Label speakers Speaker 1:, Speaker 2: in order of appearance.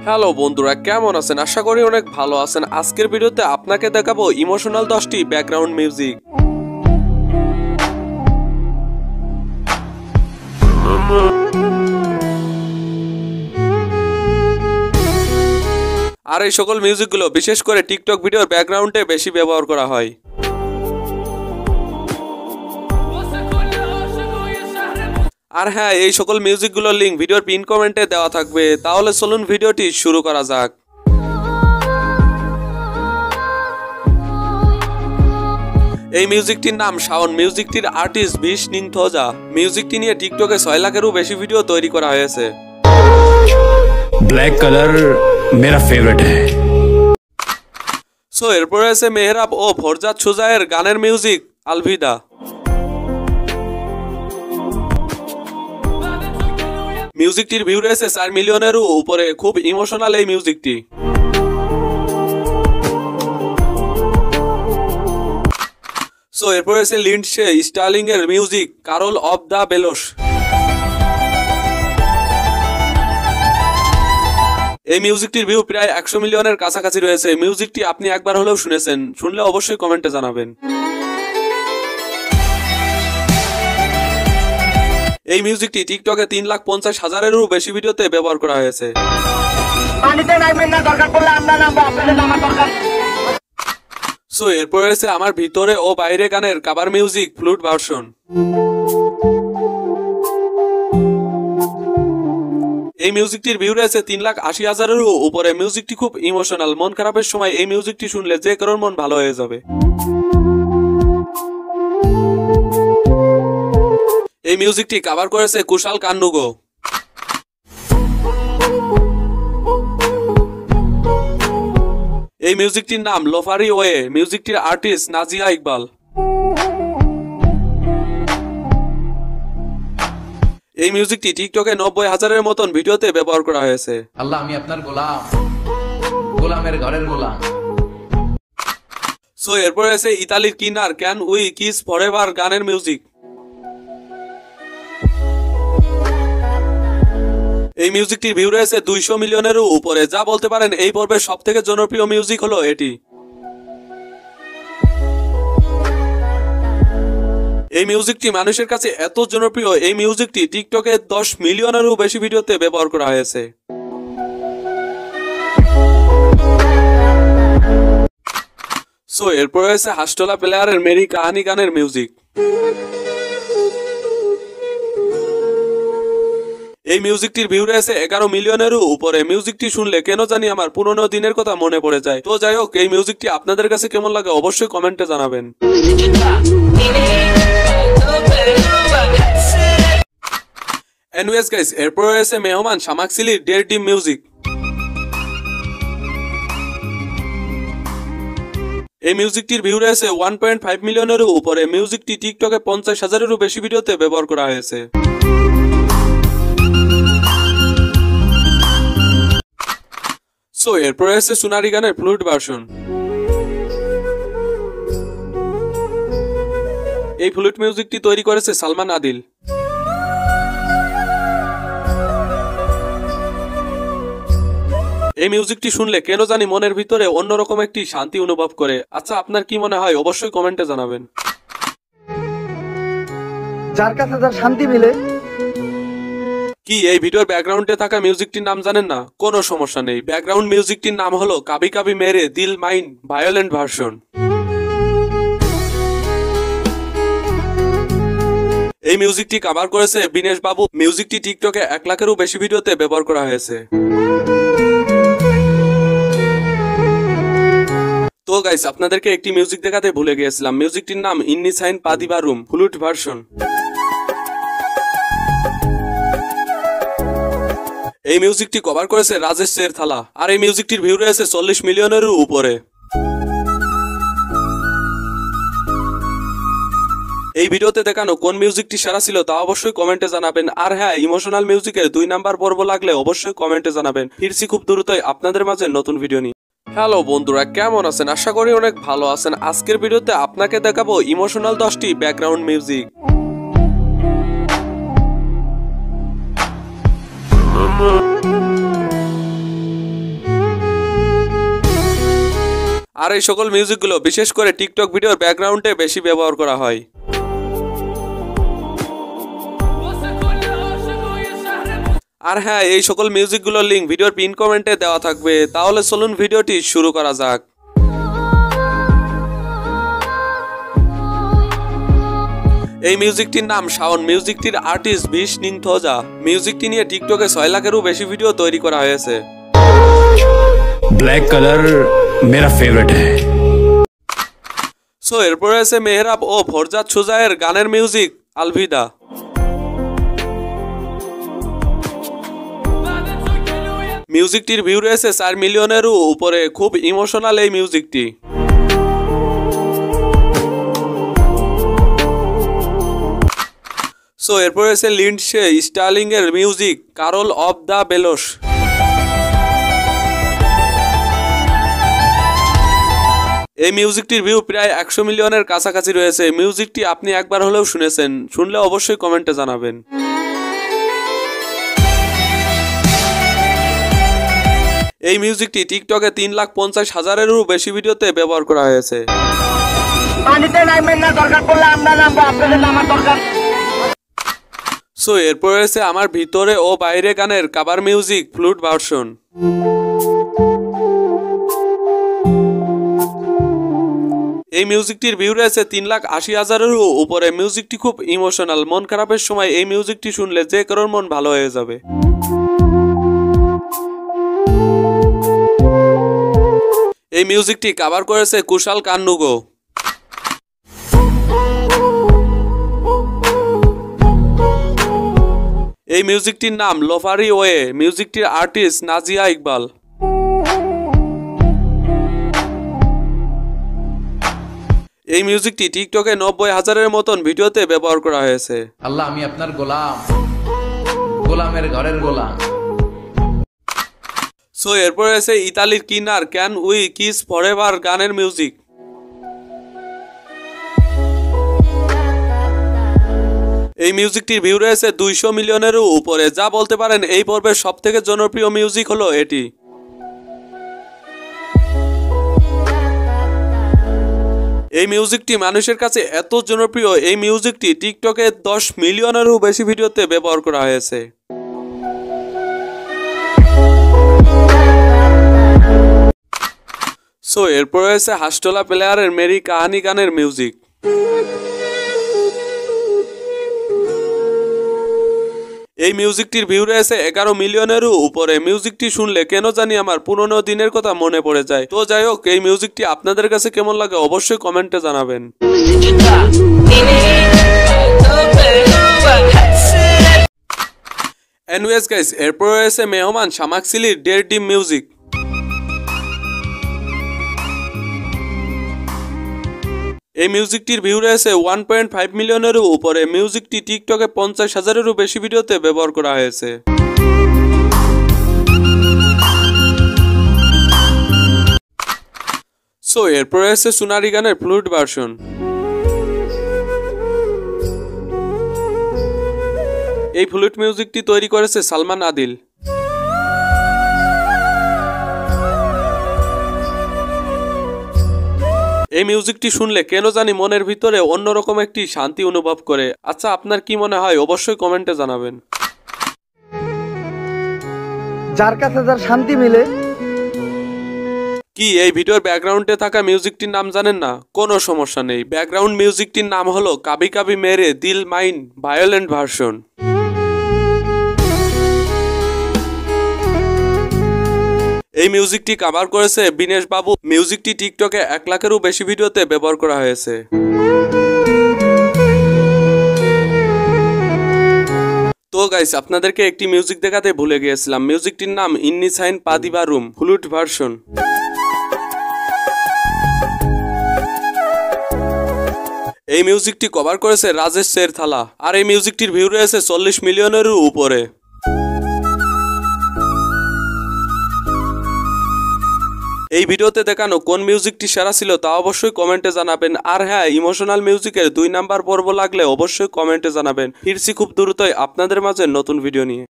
Speaker 1: Hello বন্ধুরা, কেমন আছেন? আশা করি অনেক ভালো আছেন। আজকের ভিডিওতে আপনাকে দেখাবো ইমোশনাল 10টি ব্যাকগ্রাউন্ড মিউজিক। আর এই সকল মিউজিকগুলো বিশেষ করে টিকটক ভিডিওর ব্যাকগ্রাউন্ডে বেশি ব্যবহার করা হয়। আর হ্যাঁ, এই সকল মিউজিকগুলোর লিঙ্ক ভিডিওর পিন কমেন্টে দেওয়া থাকবে। তাহলে চলুন ভিডিওটি শুরু করা যাক। এই মিউজিকটির নাম শাওন। মিউজিকটির আর্টিস্ট বিশ নিংথোজা। মিউজিকটি নিয়ে টিকটকে 6 লাখেরও বেশি ভিডিও তৈরি করা হয়েছে।
Speaker 2: ব্ল্যাক কালার মেরা ফেভারিট है।
Speaker 1: সো এরপরে আছে মেহরাব ও ফরজাদ সুজায়ের গানের মিউজিক আলভিদা। মিউজিকটির ভিউ রয়েছে 4 মিলিয়নেরও উপরে। খুব ইমোশনাল এই মিউজিকটি। সো এরপরে আছে লিন্ডসে স্টার্লিং এর music carol of the bells. এই মিউজিকটির ভিউ প্রায় 100 মিলিয়নের কাছাকাছি রয়েছে। মিউজিকটি আপনি একবার হলেও শুনেছেন, শুনলে অবশ্যই কমেন্টে জানাবেন। এই মিউজিকটি টিকটকে 3,50,000-এরও বেশি ভিডিওতে ব্যবহার করা হয়েছে। সো এরপর রয়েছে আমার ভিতরে ও বাইরে গানের কভার মিউজিক ফ্লুট ভার্সন। এই মিউজিকটির ভিউ রয়েছে 3,80,000-এরও উপরে। মিউজিকটি খুব ইমোশনাল। মন খারাপের সময় এই মিউজিকটি শুনলে যে কারোর মন ভালো হয়ে যাবে। এই মিউজিকটি কভার করেছে কুশাল কান্নুগো। এই মিউজিকটির নাম লোফারি ওয়ে। মিউজিকটির আর্টিস্ট নাজিয়া ইকবাল। এই মিউজিকটি টিকটকে 90,000-এর মতন ভিডিওতে ব্যবহার করা হয়েছে।
Speaker 3: আল্লাহ, আমি আপনার গোলাম, গোলামের ঘরের গোলাম।
Speaker 1: সো এরপরে আছে ইতালির কিনার ক্যান উই কিস ফরএভার গানের মিউজিক। এই মিউজিকটির ভিউ রয়েছে 200 মিলিয়নেরও উপরে। যা বলতে পারেন এই পর্বের সবথেকে জনপ্রিয় মিউজিক হলো এটি। এই মিউজিকটি মানুষের কাছে এত জনপ্রিয়, এই মিউজিকটি টিকটকে 10 মিলিয়নেরও বেশি ভিডিওতে ব্যবহার করা হয়েছে। সো এরপর রয়েছে হাসটোলা প্লেয়ারের মেরি কাহানি গানের মিউজিক। এই মিউজিকটির ভিউ রয়েছে 11 মিলিয়নেরও উপরে। মিউজিকটি শুনলে কেন জানি আমার পুরনো দিনের কথা মনে পড়ে যায়। তো যাই হোক, এই মিউজিকটি আপনাদের কাছে কেমন লাগে অবশ্যই কমেন্টে জানাবেন। এনিওয়েজ গাইস, এরপর রয়েছে মেহমান শামাকসিলির ডেয়ার ডিম মিউজিক। এই মিউজিকটির ভিউ রয়েছে 1.5 মিলিয়নেরও উপরে। মিউজিকটি টিকটকে 50,000-এরও বেশি ভিডিওতে ব্যবহার করা হয়েছে। সো এরপর রয়েছে সোনারি গানের ফ্লুট ভার্সন। এই ফ্লুট মিউজিকটি তৈরি করেছে সালমান আদিল। এই মিউজিকটি শুনলে কেন জানি মনের ভিতরে অন্যরকম একটি শান্তি অনুভব করে। আচ্ছা, আপনার কি মনে হয় অবশ্যই কমেন্টে জানাবেন।
Speaker 4: যার কাছে যার শান্তি মিলে।
Speaker 1: কি এই ভিডিওর ব্যাকগ্রাউন্ডে থাকা মিউজিকটির নাম জানেন না? কোনো সমস্যা নেই। ব্যাকগ্রাউন্ড মিউজিকটির নাম হলো কাভি কাভি মেরে দিল মাইন ভায়োলেন্ট ভার্সন। এই মিউজিকটি কভার করেছে বিনেশ বাবু। মিউজিকটি টিকটকে 1 লাখেরও বেশি ভিডিওতে ব্যবহার করা হয়েছে। তো গাইস, আপনাদেরকে একটি মিউজিক দেখাতে ভুলে গিয়েছিলাম। মিউজিকটির নাম ইন্নি সাইন পাদিবারুম ফ্লুট ভার্সন। এই মিউজিকটি কভার করেছে রাজেশ শেরথালা। আর এই মিউজিকটির ভিউ রয়েছে 40 মিলিয়নেরও উপরে। এই ভিডিওতে দেখানো কোন মিউজিকটি সেরা ছিল তা অবশ্যই কমেন্টে জানাবেন। আর হ্যাঁ, ইমোশনাল মিউজিকের 2 নাম্বার পর্ব লাগলে অবশ্যই কমেন্টে জানাবেন। ফিরছি খুব দ্রুতই আপনাদের মাঝে নতুন ভিডিও নিয়ে। হ্যালো বন্ধুরা, কেমন আছেন? আশা করি অনেক ভালো আছেন। আজকের ভিডিওতে আপনাকে দেখাবো ইমোশনাল 10টি ব্যাকগ্রাউন্ড মিউজিক। আর এই সকল মিউজিকগুলো বিশেষ করে টিকটক ভিডিওর ব্যাকগ্রাউন্ডে বেশি ব্যবহার করা হয়। আর হ্যাঁ, এই সকল মিউজিকগুলোর লিঙ্ক ভিডিওর পিন কমেন্টে দেওয়া থাকবে। তাহলে চলুন ভিডিওটি শুরু করা যাক। এই মিউজিকটির নাম শাওন। মিউজিকটির আর্টিস্ট বিশ নিংথজা। মিউজিকটি নিয়ে টিকটকে 6 লাখেরও বেশি ভিডিও তৈরি করা হয়েছে।
Speaker 2: ब्लैक कलर मेरा फेवरेट है।
Speaker 1: সো এরপরে আছে মেহরাব ও ফরজাদ সুজায়ের গানের মিউজিক আলভিদা। মিউজিকটির ভিউ রয়েছে 4 মিলিয়নেরও উপরে। খুব ইমোশনাল এই মিউজিকটি। সো এরপরে আছে লিন্ডসে স্টার্লিং এর music carol of the bells. এই মিউজিকটির ভিউ প্রায় 100 মিলিয়নের কাছাকাছি রয়েছে। মিউজিকটি আপনি একবার হলেও শুনেছেন, শুনলে অবশ্যই কমেন্টে জানাবেন। এই মিউজিকটি টিকটকে 3,50,000-এরও বেশি ভিডিওতে ব্যবহার করা হয়েছে। সো এরপর রয়েছে আমার ভিতরে ও বাইরে গানের কাভার মিউজিক ফ্লুট ভার্সন। এই মিউজিকটির ভিউ রয়েছে 3,80,000-এরও উপরে। মিউজিকটি খুব ইমোশনাল। মন খারাপের সময় এই মিউজিকটি শুনলে যে কারোর মন ভালো হয়ে যাবে। এই মিউজিকটি কভার করেছে কুশাল কান্নুগো। এই মিউজিকটির নাম লোফারি ওয়ে। মিউজিকটির আর্টিস্ট নাজিয়া ইকবাল। এই মিউজিকটি টিকটকে 90,000-এর মতন ভিডিওতে ব্যবহার করা হয়েছে।
Speaker 3: আল্লাহ, আমি আপনার গোলাম, গোলামের ঘরের গোলাম।
Speaker 1: সো এরপরে আছে ইতালির কিনার ক্যান উই কিস ফরএভার গানের মিউজিক। এই মিউজিকটির ভিউ রয়েছে 200 মিলিয়নেরও উপরে। যা বলতে পারেন এই পর্বের সবথেকে জনপ্রিয় মিউজিক হলো এটি। এই মিউজিকটি মানুষের কাছে এত জনপ্রিয়, এই মিউজিকটি টিকটকে 10 মিলিয়নেরও বেশি ভিডিওতে ব্যবহার করা হয়েছে। সো এরপর রয়েছে হাসটোলা প্লেয়ারের মেরি কাহানি গানের মিউজিক। এই মিউজিকটির ভিউ রয়েছে 11 মিলিয়নেরও উপরে। মিউজিকটি শুনলে কেন জানি আমার পুরনো দিনের কথা মনে পড়ে যায়। তো যাই হোক, এই মিউজিকটি আপনাদের কাছে কেমন লাগে অবশ্যই কমেন্টে জানাবেন। এনিওয়েজ গাইস, এরপর রয়েছে মেহমান শামাকসিলির ডের ডিম মিউজিক। এই মিউজিকটির ভিউ রয়েছে 1.5 মিলিয়নেরও উপরে। মিউজিকটি টিকটকে 50,000-এরও বেশি ভিডিওতে ব্যবহার করা হয়েছে। সো এরপর রয়েছে সোনারি গানের ফ্লুট ভার্সন। এই ফ্লুট মিউজিকটি তৈরি করেছে সালমান আদিল। এই মিউজিকটি শুনলে কেন জানি মনের ভিতরে অন্যরকম একটি শান্তি অনুভব করে। আচ্ছা, আপনার কি মনে হয় অবশ্যই কমেন্টে জানাবেন।
Speaker 4: যার কাছে যার শান্তি মিলে।
Speaker 1: কি এই ভিডিওর ব্যাকগ্রাউন্ডে থাকা মিউজিকটির নাম জানেন না? কোনো সমস্যা নেই। ব্যাকগ্রাউন্ড মিউজিকটির নাম হলো কাবি কাবি মেরে দিল মাইন ভায়োলেন্ট ভার্সন। এই মিউজিকটি কভার করেছে বিনেশ বাবু। মিউজিকটি টিকটকে 1 লাখেরও বেশি ভিডিওতে ব্যবহার করা হয়েছে। তো গাইস, আপনাদেরকে একটি মিউজিক দেখাতে ভুলে গিয়েছিলাম। মিউজিকটির নাম ইন্নি সাইন পাদিবা রুম ফ্লুট ভার্সন। এই মিউজিকটি কভার করেছে রাজেশ শেরথালা। আর এই মিউজিকটির ভিউ রয়েছে 40 মিলিয়নেরও উপরে। এই ভিডিওতে দেখানো কোন মিউজিকটি সেরা ছিল তা অবশ্যই কমেন্টে জানাবেন। আর হ্যাঁ, ইমোশনাল মিউজিকের 2 নাম্বার পর্ব লাগলে অবশ্যই কমেন্টে জানাবেন। ফিরছি খুব দ্রুতই আপনাদের মাঝে নতুন ভিডিও নিয়ে।